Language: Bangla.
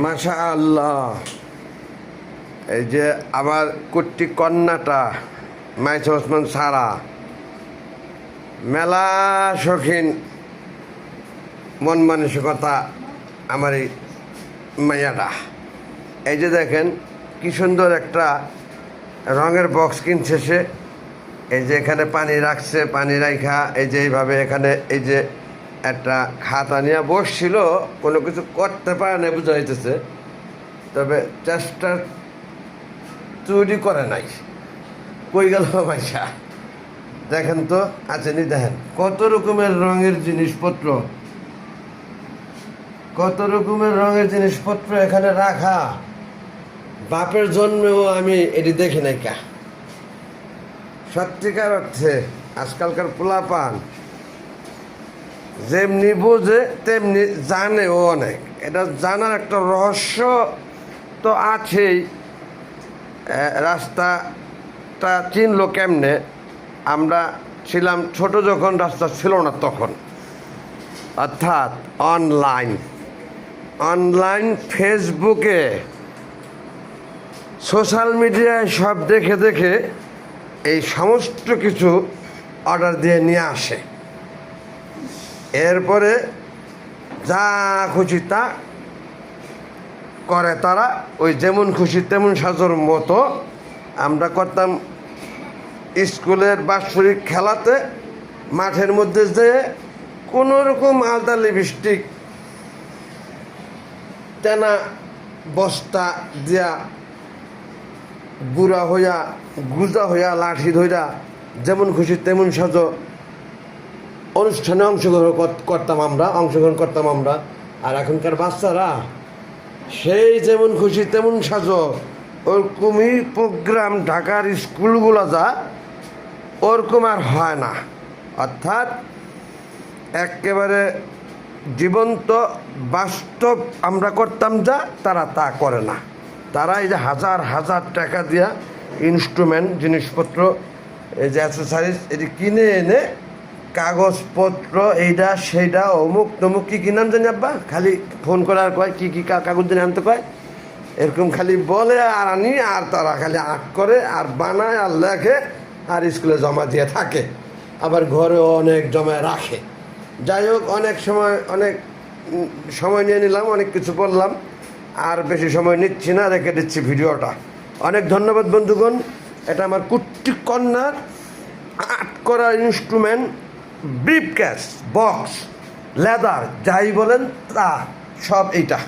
মাশাআল্লাহ। এই যে আমার কুট্টি কন্যাটা মাইসা ওসমান সারা মেলা শৌখিন মন মানসিকতা আমার এই মাইয়াটা। এই যে দেখেন কি সুন্দর একটা রঙের বক্স কিনছে সে। এই যে এখানে পানি রাখছে, পানি রাখা এই যে এইভাবে এখানে এই যে একটা খাতা নিয়ে বসছিল, কোনো কিছু করতে পারে না বোঝা হইতেছে, তবে চেষ্টা চুরি করে নাই। কই গেল পয়সা দেখেন তো, আছেনি দেখেন কত রকমের রঙের জিনিসপত্র, কত রকমের রঙের জিনিসপত্র এখানে রাখা। বাপের জন্মেও আমি এটি দেখি নাই কা। সত্যিকার অর্থে আজকালকার পোলাপান যেমনি বোঝে তেমনি জানেও অনেক। এটা জানার একটা রহস্য তো আছেই। রাস্তাটা চিনলো কেমনে? আমরা ছিলাম ছোট যখন রাস্তা ছিল না তখন, অর্থাৎ অনলাইন ফেসবুকে সোশ্যাল মিডিয়ায় সব দেখে দেখে এই সমস্ত কিছু অর্ডার দিয়ে নিয়ে আসে। এরপরে যা খুশি তা করে তারা, ওই যেমন খুশি তেমন সাজোর মতো। আমরা করতাম স্কুলের বাৎসরিক খেলাতে মাঠের মধ্যে যেয়ে কোনো রকম আলতা লিপস্টিক টানা বস্তা দিয়া বুড়া হইয়া গুজা হইয়া লাঠি ধইরা যেমন খুশি তেমন সাজো অনুষ্ঠানে অংশগ্রহণ করতাম আমরা। আর এখনকার বাচ্চারা সেই যেমন খুশি তেমন সাজো, ওরকমই প্রোগ্রাম ঢাকার স্কুলগুলো যা ওরকম আর হয় না। অর্থাৎ একেবারে জীবন্ত বাস্তব আমরা করতাম যা, তারা তা করে না। তারা এই যে হাজার হাজার টাকা দিয়া ইনস্ট্রুমেন্ট জিনিসপত্র, এই যে অ্যাক্সেসারিজ এটি কিনে এনে কাগজপত্র এইটা সেইটা অমুক তমুক কী নাম জানি আব্বা, খালি ফোন করে আর কয় কী কাগজ দিনে আনতে কয়, এরকম খালি বলে আর আনি। আর তারা খালি আর্ট করে আর বানায় আর লেখে আর স্কুলে জমা দিয়ে থাকে, আবার ঘরেও অনেক জমায় রাখে। যাই হোক, অনেক সময় নিয়ে নিলাম, অনেক কিছু বললাম, আর বেশি সময় নিচ্ছি না, রেখে দিচ্ছি ভিডিওটা। অনেক ধন্যবাদ বন্ধুগণ। এটা আমার কুট্টি কন্যার আর্ট করা ইনস্ট্রুমেন্ট, ব্রিফকেস, বক্স, লেদার, যাই বলেন তা সব এইটা।